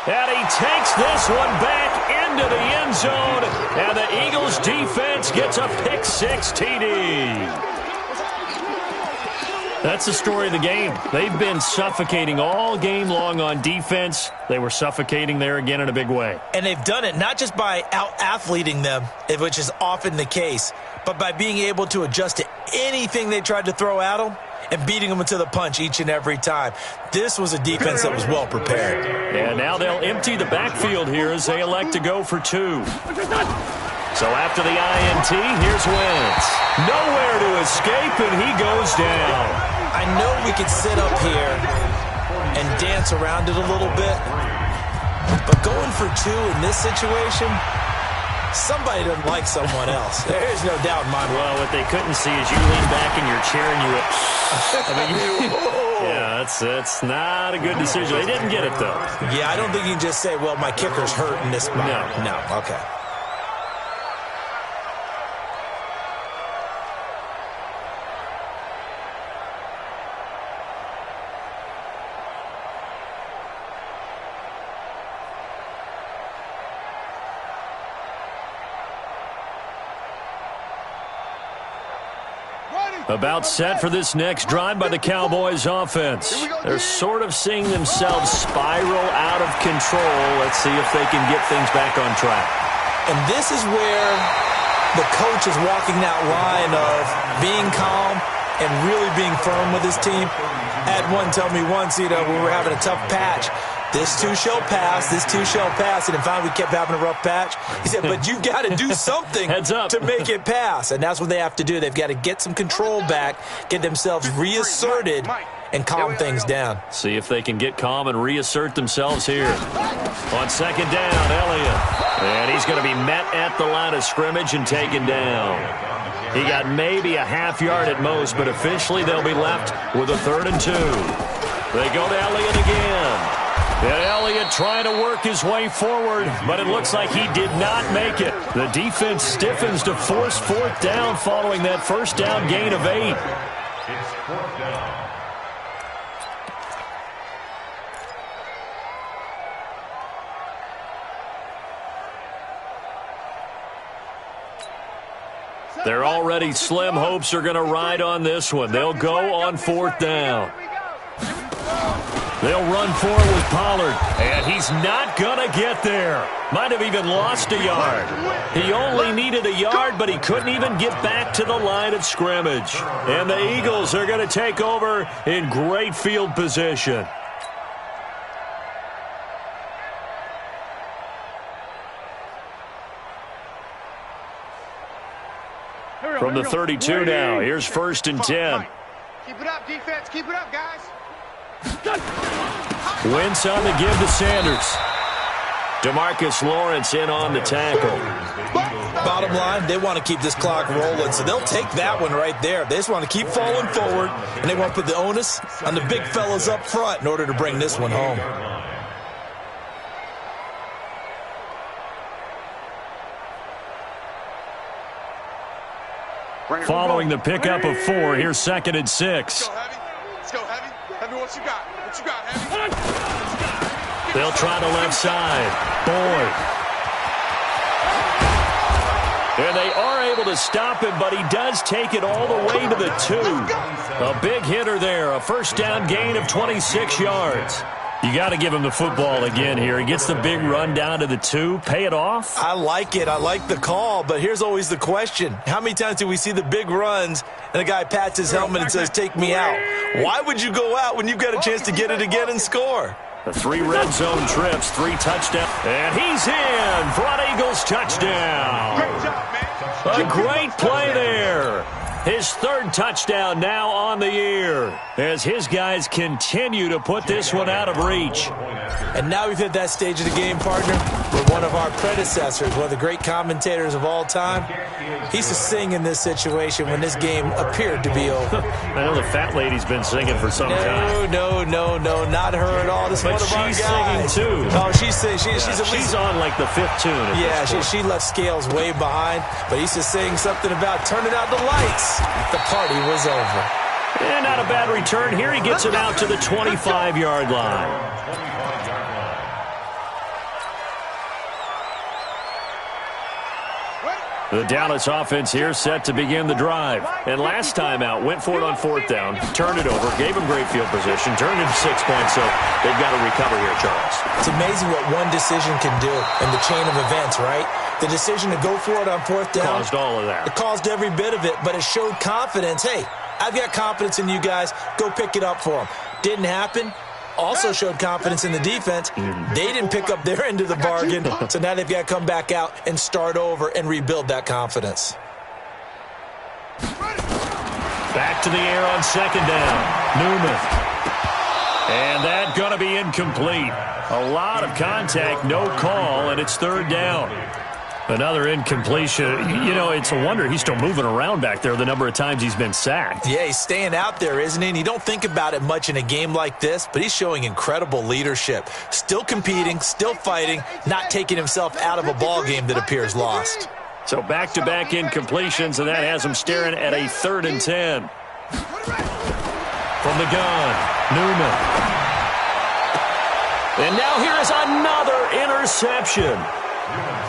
And he takes this one back into the end zone. And the Eagles defense gets a pick 6 TD. That's the story of the game. They've been suffocating all game long on defense. They were suffocating there again in a big way. And they've done it not just by out-athleting them, which is often the case, but by being able to adjust to anything they tried to throw at them and beating them to the punch each and every time. This was a defense that was well prepared. And now they'll empty the backfield here as they elect to go for 2. So after the INT, here's Wentz. Nowhere to escape, and he goes down. I know we could sit up here and dance around it a little bit, but going for 2 in this situation, somebody doesn't like someone else. There's no doubt in my mind. Well, what they couldn't see is you lean back in your chair and you went, yeah, that's not a good decision. They didn't get it, though. Yeah, I don't think you can just say, well, my kicker's hurt in this spot. No, okay. About set for this next drive by the Cowboys offense. They're sort of seeing themselves spiral out of control. Let's see if they can get things back on track. And this is where the coach is walking that line of being calm and really being firm with his team. I had one tell me once, we were having a tough patch. This too shall pass, this too shall pass. And finally we kept having a rough patch. He said, but you've got to do something to make it pass. And that's what they have to do. They've got to get some control back, get themselves reasserted, and calm things down. See if they can get calm and reassert themselves here. On 2nd down, Elliott. And he's going to be met at the line of scrimmage and taken down. He got maybe a half yard at most, but officially they'll be left with a 3rd and 2. They go to Elliott again. And Elliott trying to work his way forward, but it looks like he did not make it. The defense stiffens to force 4th down following that 1st down gain of 8. It's 4th down. Their already slim hopes are going to ride on this one. They'll go on 4th down. They'll run forward with Pollard, and he's not going to get there. Might have even lost a yard. He only needed a yard, but he couldn't even get back to the line of scrimmage. And the Eagles are going to take over in great field position. From the 32 now, here's 1st and 10. Keep it up, defense. Keep it up, guys. Wentz on the give to Sanders. DeMarcus Lawrence in on the tackle. Bottom line, they want to keep this clock rolling, so they'll take that one right there. They just want to keep falling forward, and they want to put the onus on the big fellas up front in order to bring this one home. Following the pickup of 4, here's 2nd and 6. Let's go, Heavy. Heavy, what you got? What you got, Heavy? They'll try the left side. Boyd. And they are able to stop him, but he does take it all the way to the 2. A big hitter there. A 1st down gain of 26 yards. You got to give him the football again here. He gets the big run down to the 2. Pay it off. I like it. I like the call, but here's always the question. How many times do we see the big runs and the guy pats his helmet and says, take me out? Why would you go out when you've got a chance to get it again and score? The 3 red zone trips, 3 touchdowns. And he's in for an Eagles touchdown. Great job, man. A great play there. His third touchdown now on the year as his guys continue to put this one out of reach. And now we've hit that stage of the game, partner, where one of our predecessors, one of the great commentators of all time, he used to sing in this situation when this game appeared to be over. I know the fat lady's been singing for some time. No, not her at all. This is one of our guys. But she's singing, too. Oh, she's on like the fifth tune. Yeah, she left Scales way behind, but he used to sing something about turning out the lights. The party was over. And not a bad return here. He gets it out to the 25-yard line. The Dallas offense here set to begin the drive. And last time out, went for it on fourth down, turned it over, gave them great field position, turned it 6 points, so they've got to recover here, Charles. It's amazing what one decision can do in the chain of events, right? The decision to go for it on fourth down. Caused all of that. It caused every bit of it, but it showed confidence. Hey, I've got confidence in you guys. Go pick it up for them. Didn't happen. Also showed confidence in the defense. They didn't pick up their end of the bargain, so now they've got to come back out and start over and rebuild that confidence. Back to the air on second down. Newman. And that's going to be incomplete. A lot of contact, no call, and it's third down. Another incompletion. You know, it's a wonder he's still moving around back there the number of times he's been sacked. Yeah, he's staying out there, isn't he? And you don't think about it much in a game like this, but he's showing incredible leadership. Still competing, still fighting, not taking himself out of a ball game that appears lost. So back-to-back incompletions, and that has him staring at a 3rd and 10. From the gun, Newman. And now here is another interception.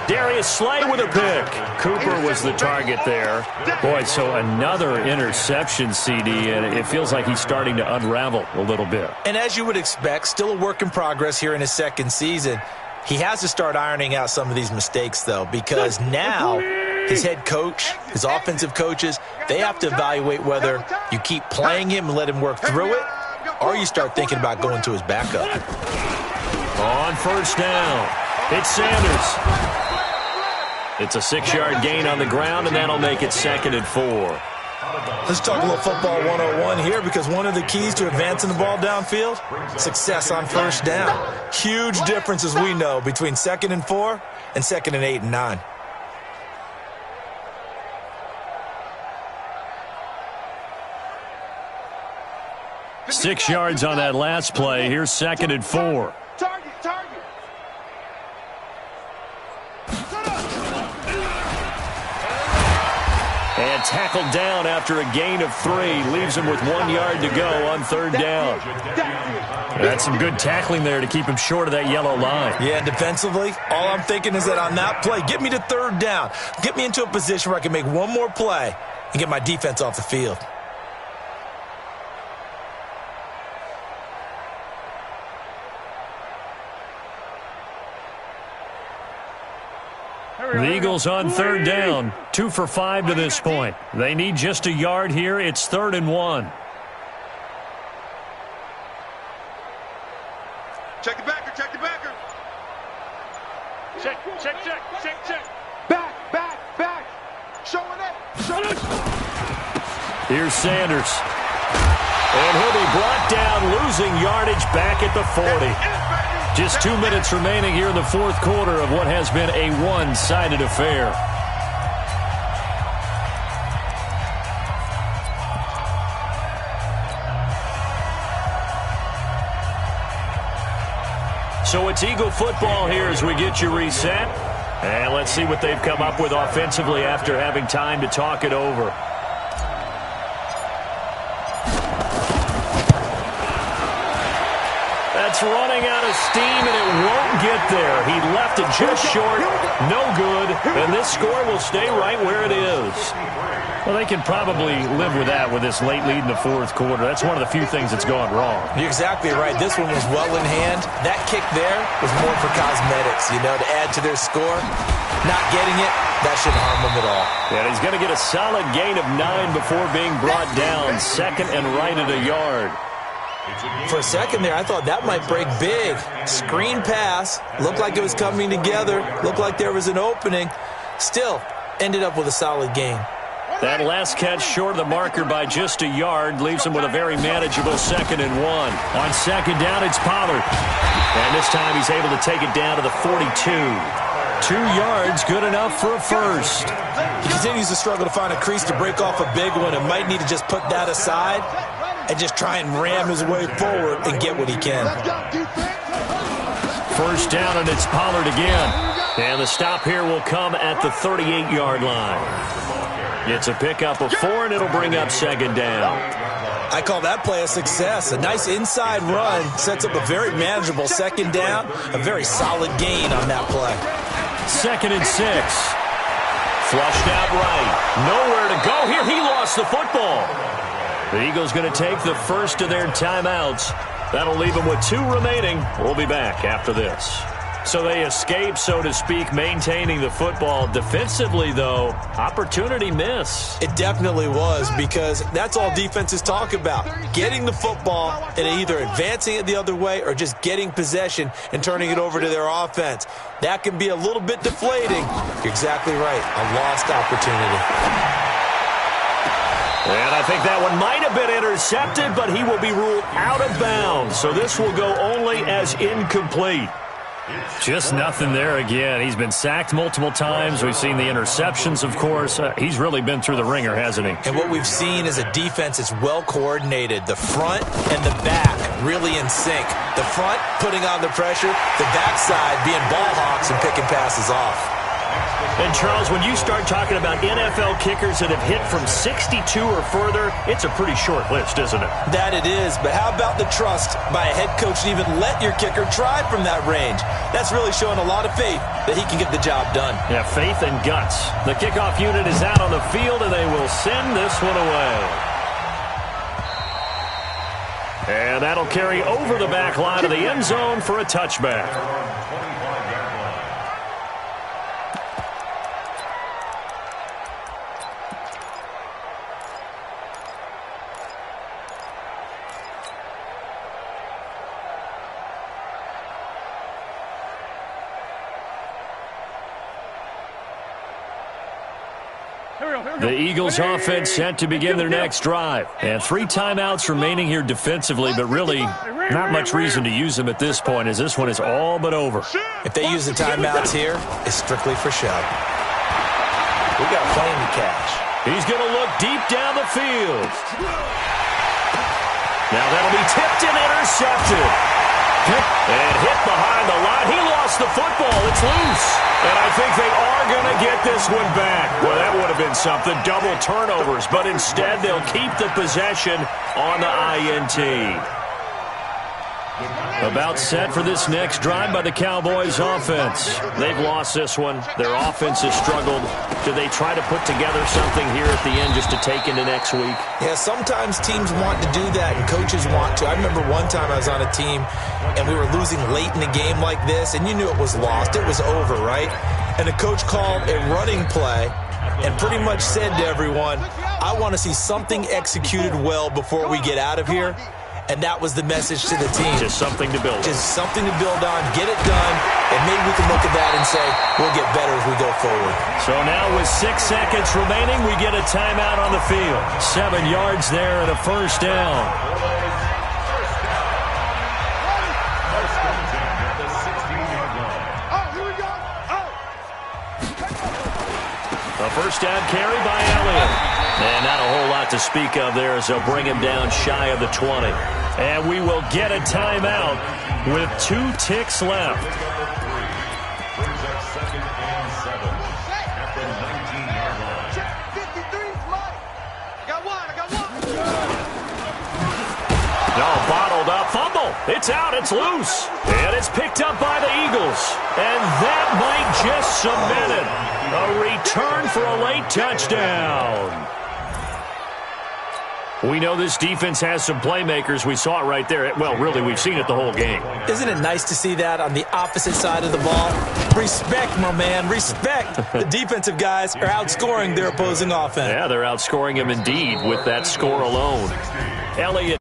Darius Slay with a pick. Cooper was the target there. Boy, so another interception, CD, and it feels like he's starting to unravel a little bit. And as you would expect, still a work in progress here in his second season. He has to start ironing out some of these mistakes, though, because now his head coach, his offensive coaches, they have to evaluate whether you keep playing him and let him work through it, or you start thinking about going to his backup. On first down, it's Sanders. It's a 6-yard gain on the ground, and that'll make it 2nd and 4. Let's talk a little football 101 here, because one of the keys to advancing the ball downfield, success on first down. Huge difference, as we know, between 2nd and 4 and 2nd and 8 and 9. Six yards on that last play. Here's 2nd and 4. Target. And tackled down after a gain of 3. Leaves him with 1 yard to go on third down. That's some good tackling there to keep him short of that yellow line. Yeah, defensively, all I'm thinking is that on that play, get me to third down. Get me into a position where I can make one more play and get my defense off the field. The Eagles on third down, 2 for 5 to this point. They need just a yard here. It's 3rd and 1. Check the backer. Check. Back. Showing it. Here's Sanders. And he'll be brought down, losing yardage back at the 40. Just 2 minutes remaining here in the fourth quarter of what has been a one-sided affair. So it's Eagle football here as we get you reset. And let's see what they've come up with offensively after having time to talk it over. That's running out of steam, and it won't get there. He left it just short, no good, and this score will stay right where it is. Well, they can probably live with that with this late lead in the fourth quarter. That's one of the few things that's gone wrong. You're exactly right. This one was well in hand. That kick there was more for cosmetics, to add to their score. Not getting it, that shouldn't harm them at all. And he's going to get a solid gain of 9 before being brought down, 2nd and right at a yard. For a second there, I thought that might break big. Screen pass. Looked like it was coming together. Looked like there was an opening. Still, ended up with a solid gain. That last catch short of the marker by just a yard leaves him with a very manageable 2nd and 1. On 2nd down, it's Pollard. And this time he's able to take it down to the 42. 2 yards, good enough for a first. He continues to struggle to find a crease to break off a big one and might need to just put that aside and just try and ram his way forward and get what he can. First down, and it's Pollard again. And the stop here will come at the 38-yard line. It's a pickup of 4, and it'll bring up 2nd down. I call that play a success. A nice inside run sets up a very manageable 2nd down. A very solid gain on that play. 2nd and 6. Flushed out right. Nowhere to go here. He lost the football. The Eagles going to take the first of their timeouts. That'll leave them with 2 remaining. We'll be back after this. So they escape, so to speak, maintaining the football. Defensively, though, opportunity miss. It definitely was, because that's all defenses talk about. Getting the football and either advancing it the other way or just getting possession and turning it over to their offense. That can be a little bit deflating. You're exactly right. A lost opportunity. And I think that one might have been intercepted, but he will be ruled out of bounds. So this will go only as incomplete. Just nothing there again. He's been sacked multiple times. We've seen the interceptions, of course. He's really been through the ringer, hasn't he? And what we've seen is a defense that's well coordinated. The front and the back really in sync. The front putting on the pressure, the backside being ball hawks and picking passes off. And, Charles, when you start talking about NFL kickers that have hit from 62 or further, it's a pretty short list, isn't it? That it is, but how about the trust by a head coach to even let your kicker try from that range? That's really showing a lot of faith that he can get the job done. Yeah, faith and guts. The kickoff unit is out on the field, and they will send this one away. And that'll carry over the back line of the end zone for a touchback. The Eagles offense set to begin their next drive. And 3 timeouts remaining here defensively, but really not much reason to use them at this point, as this one is all but over. If they use the timeouts here, it's strictly for show. We got plenty to catch. He's going to look deep down the field. Now that'll be tipped and intercepted. And hit behind the line. He lost the football. It's loose. And I think they are going to get this one back. Well, that would have been something. Double turnovers. But instead, they'll keep the possession on the INT. About set for this next drive by the Cowboys offense. They've lost this one. Their offense has struggled. Do they try to put together something here at the end just to take into next week? Yeah, sometimes teams want to do that and coaches want to. I remember one time I was on a team and we were losing late in the game like this, and you knew it was lost. It was over, right? And the coach called a running play and pretty much said to everyone, I want to see something executed well before we get out of here. And that was the message to the team. Just something to build on. Just something to build on, get it done, and maybe we can look at that and say, we'll get better as we go forward. So now with 6 seconds remaining, we get a timeout on the field. 7 yards there and a first down. A first down carry by Elliott. And not a whole lot to speak of there as they'll bring him down shy of the 20. And we will get a timeout with 2 ticks left. Brings up 2nd and 7 at the 19-yard line. No, bottled up. Fumble. It's out. It's loose. And it's picked up by the Eagles. And that might just cement it. A return for a late touchdown. We know this defense has some playmakers. We saw it right there. Well, really, we've seen it the whole game. Isn't it nice to see that on the opposite side of the ball? Respect, my man, respect. The defensive guys are outscoring their opposing offense. Yeah, they're outscoring them indeed with that score alone. Elliott.